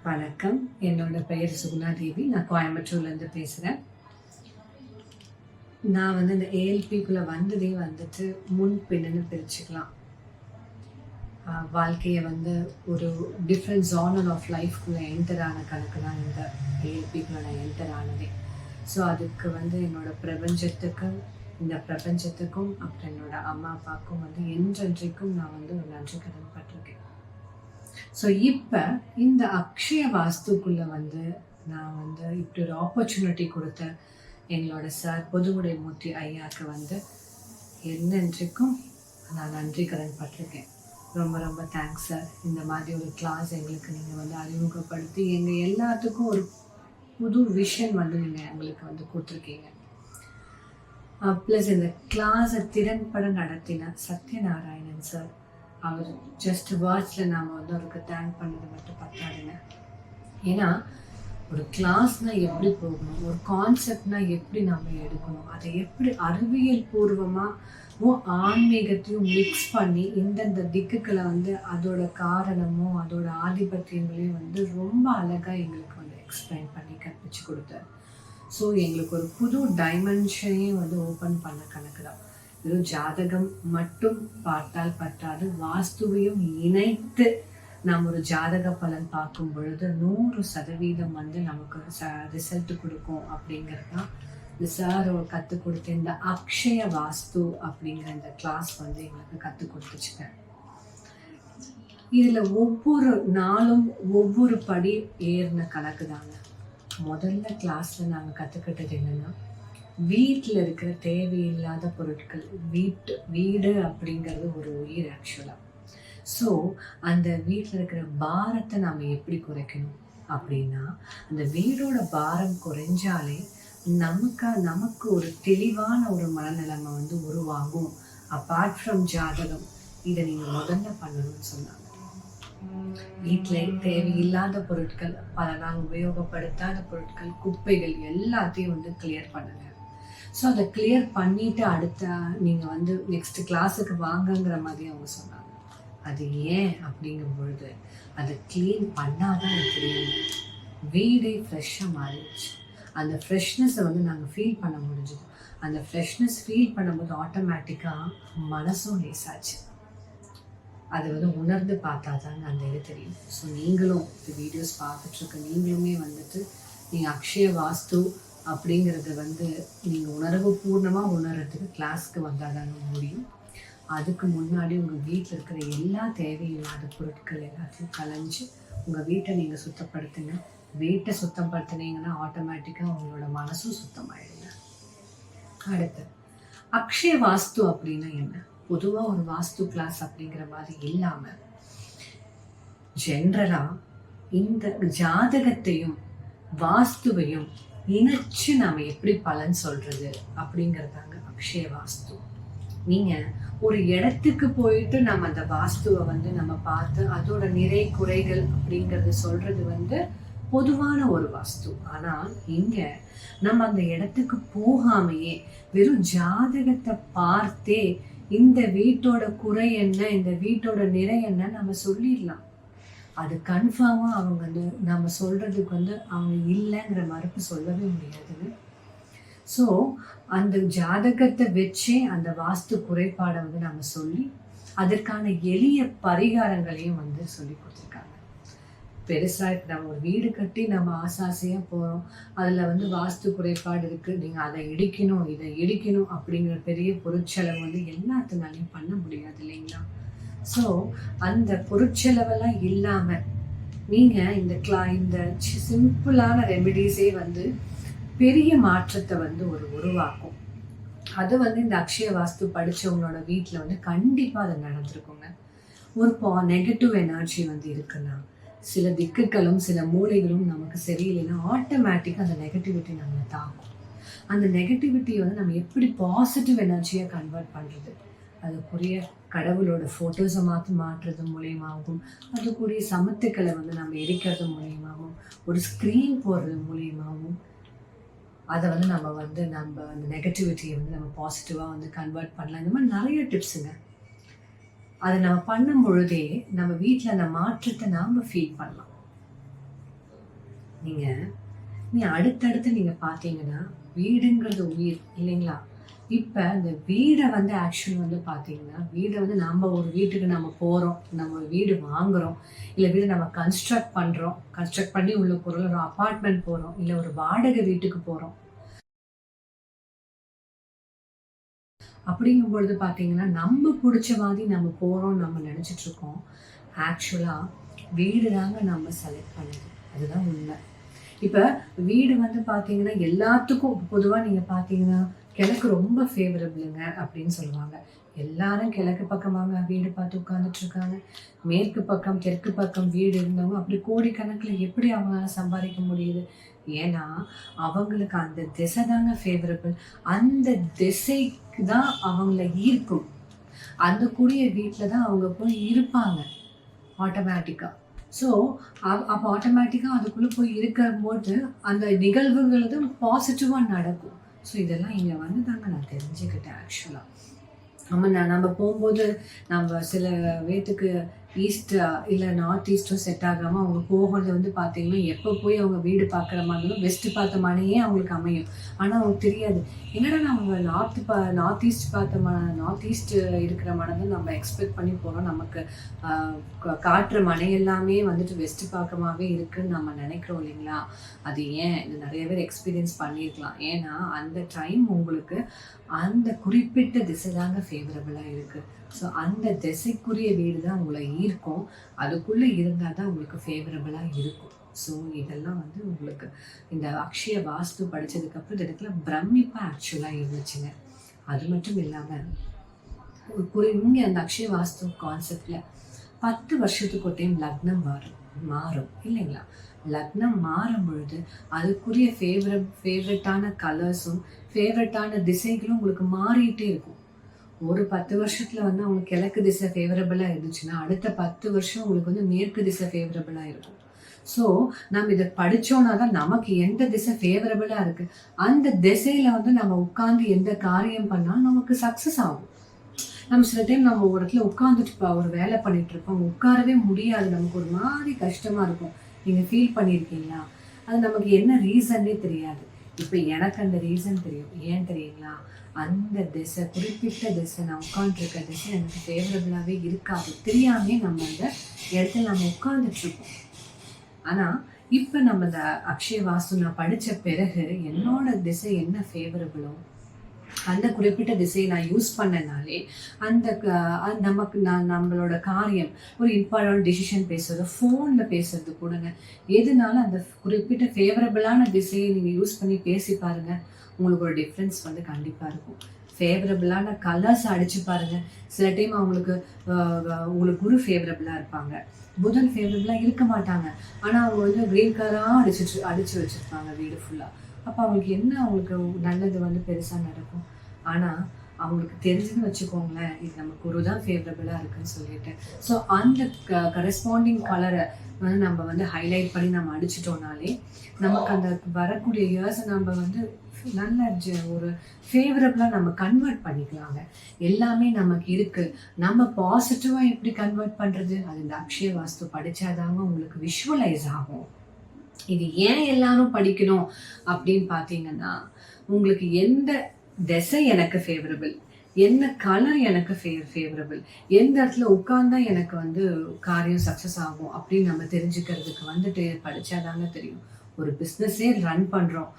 வணக்கம். என்னோட பெயர் சுகுணா தேவி. நான் கோயம்புத்தூர்லேருந்து பேசுகிறேன். நான் இந்த ஏஎல்பிக்குள்ளே வந்ததே முன் பின்னன்னு பிரிச்சுக்கலாம். வாழ்க்கையை ஒரு டிஃப்ரெண்ட் ஜானர் ஆஃப் லைஃப்குள்ளே என்டர் ஆன கணக்கு தான் இந்த ஏஎல்பிக்குள்ளே நான் என்டர் ஆனதே. ஸோ அதுக்கு என்னோட பிரபஞ்சத்துக்கும் இந்த பிரபஞ்சத்துக்கும் அப்புறம் என்னோட அம்மா அப்பாவுக்கும் என்றென்றைக்கும் நான் ஒரு நன்றி கடன் பட்டிருக்கேன். ஸோ இப்போ இந்த அக்ஷய வாஸ்துக்குள்ளே நான் இப்படி ஒரு ஆப்பர்ச்சுனிட்டி கொடுத்த எங்களோட சார் பொதுவுடைமூர்த்தி ஐயாவுக்கு என்னென்றைக்கும் நான் நன்றி கடன் பட்டிருக்கேன். ரொம்ப ரொம்ப தேங்க்ஸ் சார். இந்த மாதிரி ஒரு கிளாஸ் எங்களுக்கு நீங்கள் அறிமுகப்படுத்தி எங்கள் எல்லாத்துக்கும் ஒரு புது விஷன் நீங்கள் எங்களுக்கு கொடுத்துருக்கீங்க. ப்ளஸ் இந்த கிளாஸை திறன்பட நடத்தின சத்யநாராயணன் சார், அவர் ஜஸ்ட் வேர்ட்ஸில் நாம் அவருக்கு தேங்க் பண்ணது மட்டும் பத்தாதுங்க. ஏன்னா ஒரு கிளாஸ்னால் எப்படி போகணும், ஒரு கான்செப்ட்னா எப்படி நம்ம எடுக்கணும், அதை எப்படி அறிவியல் பூர்வமாக ஆன்மீகத்தையும் மிக்ஸ் பண்ணி இந்தந்த திக்குகளை அதோட காரணமும் அதோட ஆதிபத்தியங்களையும் ரொம்ப அழகாக எங்களுக்கு எக்ஸ்பிளைன் பண்ணி கற்பிச்சு கொடுத்தார். ஸோ எங்களுக்கு ஒரு புது டைமென்ஷனையும் ஓப்பன் பண்ண கணக்கு தான். வெறும் ஜாதகம் மட்டும் பார்த்தால் பற்றாது, வாஸ்துவையும் இணைத்து நாம் ஒரு ஜாதக பலன் பார்க்கும் பொழுது 100% நமக்கு ரிசல்ட் கொடுக்கும். அப்படிங்கிறது தான் இந்த சார் கற்றுக் கொடுத்த இந்த அக்ஷய வாஸ்து அப்படிங்கிற இந்த கிளாஸ் எங்களுக்கு கற்றுக் கொடுத்துச்சுங்க. இதில் ஒவ்வொரு நாளும் ஒவ்வொரு படி ஏறின கணக்கு தாங்க. முதல்ல கிளாஸில் நாங்கள் கற்றுக்கிட்டது என்னென்னா, வீட்டில் இருக்கிற தேவையில்லாத பொருட்கள், வீடு அப்படிங்கிறது ஒரு உயிர் ஆக்சுவலாக. ஸோ அந்த வீட்டில் இருக்கிற பாரத்தை நாம் எப்படி குறைக்கணும் அப்படின்னா, அந்த வீடோட பாரம் குறைஞ்சாலே நமக்கு ஒரு தெளிவான ஒரு மனநிலைமை உருவாகும். அப்பார்ட் ஃப்ரம் ஜாதகம், இதை நீங்கள் முதல்ல பண்ணணும்னு சொன்னாங்க. வீட்டில் தேவையில்லாத பொருட்கள், பல நாள் உபயோகப்படுத்தாத பொருட்கள், குப்பைகள் எல்லாத்தையும் கிளியர் பண்ணுங்க. ஸோ அதை கிளியர் பண்ணிட்டு அடுத்த நீங்கள் நெக்ஸ்ட் கிளாஸுக்கு வாங்கங்கிற மாதிரி அவங்க சொன்னாங்க. அது ஏன் அப்படிங்கும் பொழுது, அதை கிளீன் பண்ணாதான் தெரியும். வீடே ஃப்ரெஷ்ஷாக மாறிடுச்சு. அந்த ஃப்ரெஷ்னஸை நாங்கள் ஃபீல் பண்ண முடிஞ்சது. அந்த ஃப்ரெஷ்னஸ் ஃபீல் பண்ணும்போது ஆட்டோமேட்டிக்காக மனசும் லேசாச்சு. அதை உணர்ந்து பார்த்தா தாங்க அந்த இது தெரியும். ஸோ நீங்களும் இந்த வீடியோஸ் பார்த்துட்ருக்க நீங்களுமே நீங்கள் அக்ஷய வாஸ்து அப்படிங்கிறத நீங்கள் உணர்வுபூர்ணமாக உணர்றதுக்கு கிளாஸ்க்கு வந்தால் தாங்க முடியும். அதுக்கு முன்னாடி உங்கள் வீட்டில் இருக்கிற எல்லா தேவையில்லாத பொருட்கள் எல்லாத்தையும் கலைஞ்சி உங்கள் வீட்டை நீங்கள் சுத்தப்படுத்துங்க. வீட்டை சுத்தப்படுத்தினீங்கன்னா ஆட்டோமேட்டிக்காக உங்களோட மனசும் சுத்தமாயிடுங்க. அடுத்து அக்ஷய வாஸ்து அப்படின்னா என்ன? பொதுவாக ஒரு வாஸ்து கிளாஸ் அப்படிங்கிற மாதிரி இல்லாமல் ஜென்ரலாக இந்த ஜாதகத்தையும் வாஸ்துவையும் இணைச்சு நாம் எப்படி பலன் சொல்றது அப்படிங்கிறதாங்க அக்ஷய வாஸ்து. நீங்கள் ஒரு இடத்துக்கு போயிட்டு நம்ம அந்த வாஸ்துவை நம்ம பார்த்து அதோட நிறை குறைகள் அப்படிங்கிறது சொல்றது பொதுவான ஒரு வாஸ்து. ஆனால் இங்கே நம்ம அந்த இடத்துக்கு போகாமையே வெறும் ஜாதகத்தை பார்த்தே இந்த வீட்டோட குறை என்ன, இந்த வீட்டோட நிறை என்ன நம்ம சொல்லிடலாம். அது கன்ஃபார்மாக அவங்க நம்ம சொல்கிறதுக்கு அவங்க இல்லைங்கிற மறுப்பு சொல்லவே முடியாதுங்க. ஸோ அந்த ஜாதகத்தை வச்சே அந்த வாஸ்து குறைபாடை நம்ம சொல்லி அதற்கான எளிய பரிகாரங்களையும் சொல்லி கொடுத்துருக்காங்க. பெருசாக இப்போ நம்ம ஒரு வீடு கட்டி நம்ம ஆசாசையாக போகிறோம், அதில் வாஸ்து குறைபாடு இருக்குது, நீங்கள் அதை இடிக்கணும் இதை இடிக்கணும் அப்படிங்கிற பெரிய பொருட்செலவு எல்லாத்தினாலையும் பண்ண முடியாது இல்லைங்களா? ஸோ அந்த பொருட்செலவெல்லாம் இல்லாமல் நீங்கள் இந்த சிம்பிளான ரெமெடிஸே பெரிய மாற்றத்தை உருவாக்கும். அது இந்த அக்ஷய வாஸ்து படித்தவங்களோட வீட்டில் கண்டிப்பாக அது நடந்திருக்குங்க. ஒரு நெகட்டிவ் எனர்ஜி இருக்குன்னா, சில திக்குகளும் சில மூளைகளும் நமக்கு சரியில்லைன்னா ஆட்டோமேட்டிக்காக அந்த நெகட்டிவிட்டி நம்மளை தாக்கும். அந்த நெகட்டிவிட்டியை நம்ம எப்படி பாசிட்டிவ் எனர்ஜியாக கன்வெர்ட் பண்ணுறது, அதுக்குரிய கடவுளோட ஃபோட்டோஸை மாற்றுறது மூலியமாகவும், அதுக்குரிய சமத்துக்களை நம்ம எரிக்கிறது மூலியமாகவும், ஒரு ஸ்க்ரீன் போடுறது மூலியமாகவும் அதை நம்ம நம்ம அந்த நெகட்டிவிட்டியை நம்ம பாசிட்டிவாக கன்வெர்ட் பண்ணலாம். இந்த மாதிரி நிறைய டிப்ஸுங்க. அதை நம்ம பண்ணும் பொழுதே நம்ம வீட்டில் அந்த மாற்றத்தை நாம் ஃபீல் பண்ணலாம். நீ அடுத்தடுத்து நீங்க பாத்தீங்கன்னா வீடுங்கிறது உயிர் இல்லைங்களா? இப்ப இந்த வீடை வந்து ஆக்சுவல் வந்து பாத்தீங்கன்னா, வீடை வந்து நம்ம ஒரு வீட்டுக்கு நம்ம போறோம், நம்ம வீடு வாங்குறோம், இல்ல வீடு நம்ம கன்ஸ்ட்ரக்ட் பண்றோம், கன்ஸ்ட்ரக்ட் பண்ணி உள்ள போறோம், ஒரு அபார்ட்மெண்ட் போறோம், இல்ல ஒரு வாடகை வீட்டுக்கு போறோம். அப்படிங்கும் பொழுது பார்த்தீங்கன்னா, நம்ம புடிச்ச மாதிரி நம்ம போறோம்னு நம்ம நெனச்சுட்டு இருக்கோம். ஆக்சுவலா வீடு தாங்க நம்ம செலக்ட் பண்ணுது. அதுதான் உண்மை. இப்ப வீடு வந்து பார்த்தீங்கன்னா, எல்லாத்துக்கும் பொதுவா நீங்க பார்த்தீங்கன்னா, கிழக்கு ரொம்ப ஃபேவரபிளுங்க அப்படின்னு சொல்லுவாங்க. எல்லாரும் கிழக்கு பக்கமாங்க வீடு பார்த்து உட்கார்ந்துட்டு இருக்காங்க. மேற்கு பக்கம், தெற்கு பக்கம் வீடு இருந்தவங்க அப்படி கோடிக்கணக்குல எப்படி அவங்களால சம்பாதிக்க முடியுது? ஏன்னா, அவங்களுக்கு அந்த திசை தாங்க ஃபேவரபிள். அந்த திசைக்கு தான் அவங்கள ஈர்க்கும். அந்த கூடிய வீட்ல தான் அவங்க போய் இருப்பாங்க ஆட்டோமேட்டிக்கா. ஸோ, அப்ப ஆட்டோமேட்டிக்கா அதுக்குள்ள போய் இருக்கும்போது, அந்த நிகழ்வுகள் வந்து பாசிட்டிவா நடக்கும். ஸோ, இதெல்லாம் இங்க வந்து தாங்க நான் தெரிஞ்சுக்கிட்டேன் ஆக்சுவலா. ஆமா. நம்ம போம்போது, நம்ம சில பேத்துக்கு ஈஸ்ட் இல்ல நார்த் ஈஸ்ட்டும் செட் ஆகாம, அவங்க போகுறது வந்து பார்த்தீங்கன்னா, எப்போ போய் அவங்க வீடு பார்க்குற மாதிரியும், வெஸ்ட் பார்த்த மாரியே அவங்களுக்கு அமையும். ஆனா அவங்களுக்கு தெரியாது. என்னடா நம்ம நார்த் ஈஸ்ட் பார்த்த நார்த் ஈஸ்ட் இருக்கிற மனம் தான் நம்ம எக்ஸ்பெக்ட் பண்ணி போறோம். நமக்கு அ காட்டுற மனை எல்லாமே வந்துட்டு வெஸ்ட் பக்கமாவே இருக்குன்னு நம்ம நெனைக்கிறோம் இல்லைங்களா? அது ஏன்? இது நெறைய பேர் எக்ஸ்பீரியன்ஸ் பண்ணியிருக்கலாம். ஏன்னா, அந்த டைம் உங்களுக்கு அந்த குறிப்பிட்ட திசை தாங்க ஃபேவரபிளா இருக்கு. ஸோ அந்த திசைக்குரிய வீடு தான் உங்கள ஈர்க்கும். அதுக்குள்ள இருந்தா தான் உங்களுக்கு ஃபேவரபிளா இருக்கும். ஸோ இதெல்லாம் வந்து உங்களுக்கு இந்த அக்ஷய வாஸ்து படிச்சதுக்கப்புறம் இந்த இடத்துல பிரமிப்பா ஆக்சுவலா இருந்துச்சுங்க. அது மட்டும் இல்லாம இங்க அந்த அக்ஷய வாஸ்து கான்செப்ட்ல 10 வருஷத்துக்கு ஒரு டைம் லக்னம் மாறும் இல்லைங்களா? லக்னம் மாறும் பொழுது அதுக்குரிய ஃபேவரட்டான கலர்ஸும் ஃபேவரட்டான திசைகளும் உங்களுக்கு மாறிட்டே இருக்கும். ஒரு 10 வருஷத்துல வந்து அவங்களுக்கு கிழக்கு திசை ஃபேவரபிளா இருந்துச்சுன்னா, அடுத்த 10 வருஷம் உங்களுக்கு வந்து மேற்கு திசை ஃபேவரபிளா இருக்கும். ஸோ, நம்ம இத படிச்சோம்னா தான் நமக்கு எந்த திசை ஃபேவரபிளா இருக்கு, அந்த திசையில வந்து நம்ம உட்கார்ந்து எந்த காரியம் பண்ணாலும் நமக்கு சக்சஸ் ஆகும். நம்ம சில டைம் நம்ம ஒரு இடத்துல உட்கார்ந்துட்டு ஒரு வேலை பண்ணிட்டு இருப்போம். உட்காரவே முடியாது. நமக்கு ஒரு மாதிரி கஷ்டமா இருக்கும். நீங்க ஃபீல் பண்ணியிருக்கீங்களா? அது நமக்கு என்ன ரீசன்னே தெரியாது. இப்ப எனக்கு அந்த ரீசன் தெரியும். ஏன் தெரியுங்களா? அந்த திசை, குறிப்பிட்ட திசை, நான் உட்காந்துருக்க திசை எனக்கு ஃபேவரபிளாவே இருக்காது. தெரியாமயே நம்ம அந்த இடத்துல நம்ம உட்கார்ந்துட்டு இருப்போம். ஆனா, இப்ப நம்ம இந்த அக்ஷய வாஸ்து நான் படிச்ச பிறகு என்னோட திசை என்ன ஃபேவரபிளோ அந்த குறிப்பிட்ட திசையை நான் யூஸ் பண்ணனாலே, அந்த நமக்கு நம்மளோட காரியம், ஒரு இம்பார்ட்டன்ட் டிசிஷன் பேசுறது, ஃபோன்ல பேசுறது கூடங்க, எதுனாலும் அந்த குறிப்பிட்ட ஃபேவரபிளான திசையை நீங்க யூஸ் பண்ணி பேசி பாருங்க. உங்களுக்கு ஒரு டிஃப்ரென்ஸ் வந்து கண்டிப்பா இருக்கும். ஃபேவரபிளான கலர்ஸ் அடிச்சு பாருங்க. சில டைம் அவங்களுக்கு உங்களுக்கு குரு ஃபேவரபிளா இருப்பாங்க. புதன் ஃபேவரபிளா இருக்க மாட்டாங்க. ஆனா அவங்க வந்து கிரீன் கலரா அடிச்சு வச்சிருப்பாங்க வீடு ஃபுல்லா. அப்ப அவங்களுக்கு என்ன அவங்களுக்கு நல்லது வந்து பெருசா நடக்கும். ஆனா, அவங்களுக்கு தெரிஞ்சுதுன்னு வச்சுக்கோங்களேன், இது நம்ம குரு தான் ஃபேவரபிளா இருக்குன்னு சொல்லிட்டு. ஸோ அந்த கரஸ்பாண்டிங் கலர வந்து நம்ம வந்து ஹைலைட் பண்ணி நம்ம அடிச்சுட்டோம்னாலே, நமக்கு அந்த வரக்கூடிய இயர்ஸ நம்ம வந்து நல்ல ஒரு ஃபேவரபிளா நம்ம கன்வெர்ட் பண்ணிக்கலாங்க. எல்லாமே நமக்கு இருக்கு. நம்ம பாசிட்டிவா எப்படி கன்வெர்ட் பண்றது? அது இந்த அக்ஷய வாஸ்து படிச்சாதாங்க உங்களுக்கு விஷுவலைஸ் ஆகும். இது ஏன் எல்லாரும் படிக்கணும் அப்படின்னு பார்த்தீங்கன்னா, உங்களுக்கு எந்த திசை எனக்கு ஃபேவரபிள், என்ன கலர் எனக்கு ஃபேவரபிள், எந்த இடத்துல உட்கார்ந்தா எனக்கு வந்து காரியம் சக்சஸ் ஆகும் அப்படின்னு நம்ம தெரிஞ்சுக்கிறதுக்கு வந்துட்டு படிச்சாதாங்க தெரியும். ஒரு பிஸ்னஸே ரன் பண்றோம்.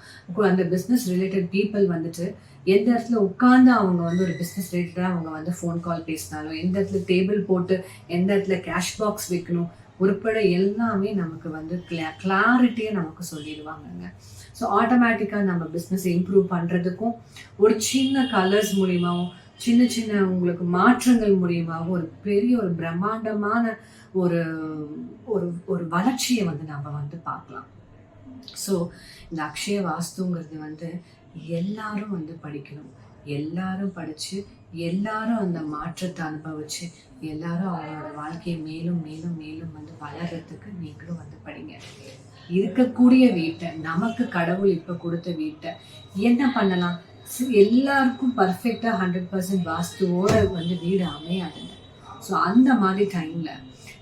அந்த பிஸ்னஸ் ரிலேட்டட் பீப்பிள் வந்துட்டு எந்த இடத்துல உட்கார்ந்து அவங்க வந்து ஒரு பிஸ்னஸ் ரிலேட்டடா அவங்க வந்து ஃபோன் கால் பேசினாலும், எந்த இடத்துல டேபிள் போட்டு எந்த இடத்துல கேஷ் பாக்ஸ் வைக்கணும் உட்பட எல்லாமே நமக்கு வந்து கிளாரிட்டியை நமக்கு சொல்லிடுவாங்கங்க. ஸோ ஆட்டோமேட்டிக்காக நம்ம பிஸ்னஸ் இம்ப்ரூவ் பண்ணுறதுக்கும் ஒரு சின்ன கலர்ஸ் மூலியமாகவும் சின்ன சின்ன உங்களுக்கு மாற்றங்கள் மூலியமாகவும் ஒரு பெரிய ஒரு பிரம்மாண்டமான ஒரு ஒரு ஒரு வளர்ச்சியை வந்து நம்ம வந்து பார்க்கலாம். ஸோ இந்த அக்ஷய வாஸ்துங்கிறது வந்து எல்லாரும் வந்து படிக்கணும். எல்லாரும் படிச்சு எல்லாரும் அந்த மாற்றத்தை அனுபவிச்சு எல்லாரும் அவங்களோட வாழ்க்கையை மேலும் மேலும் மேலும் வந்து வளர்றதுக்கு நீங்களும் வந்து படிங்க. இருக்கக்கூடிய வீட்டை, நமக்கு கடவுள் இப்ப கொடுத்த வீட்டை என்ன பண்ணலாம்? எல்லாருக்கும் பர்ஃபெக்டா 100% வாஸ்துவோட வந்து வீடு அமையாதுங்க. ஸோ அந்த மாதிரி டைம்ல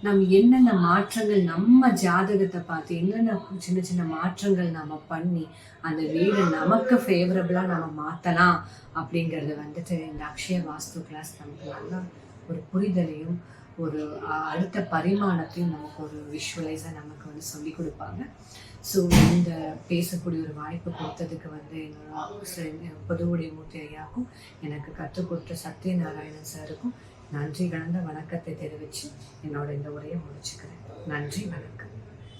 நம்ம என்னென்ன மாற்றங்கள் நம்ம ஜாதகத்தை பார்த்து என்னென்ன சின்ன சின்ன மாற்றங்கள் நாம பண்ணி அந்த வீடு நமக்கு ஃபேவரபிளா நம்ம மாத்தலாம் அப்படிங்கறது வந்துட்டு இந்த அக்ஷய வாஸ்து கிளாஸ் நமக்கு நல்லா ஒரு புரிதலையும் ஒரு அடுத்த பரிமாணத்தையும் நமக்கு ஒரு விஷுவலைஸா நமக்கு வந்து சொல்லி கொடுப்பாங்க. ஸோ இந்த பேசக்கூடிய ஒரு வாய்ப்பு கொடுத்ததுக்கு வந்து என்னோட பொதுவுடைய மூர்த்தி ஐயாவுக்கும் எனக்கு கற்றுக் கொடுத்த சத்யநாராயணன் சாருக்கும் நன்றி கலந்த வணக்கத்தை தெரிவித்து என்னோட இந்த உரையை முடிச்சுக்கிறேன். நன்றி, வணக்கம்.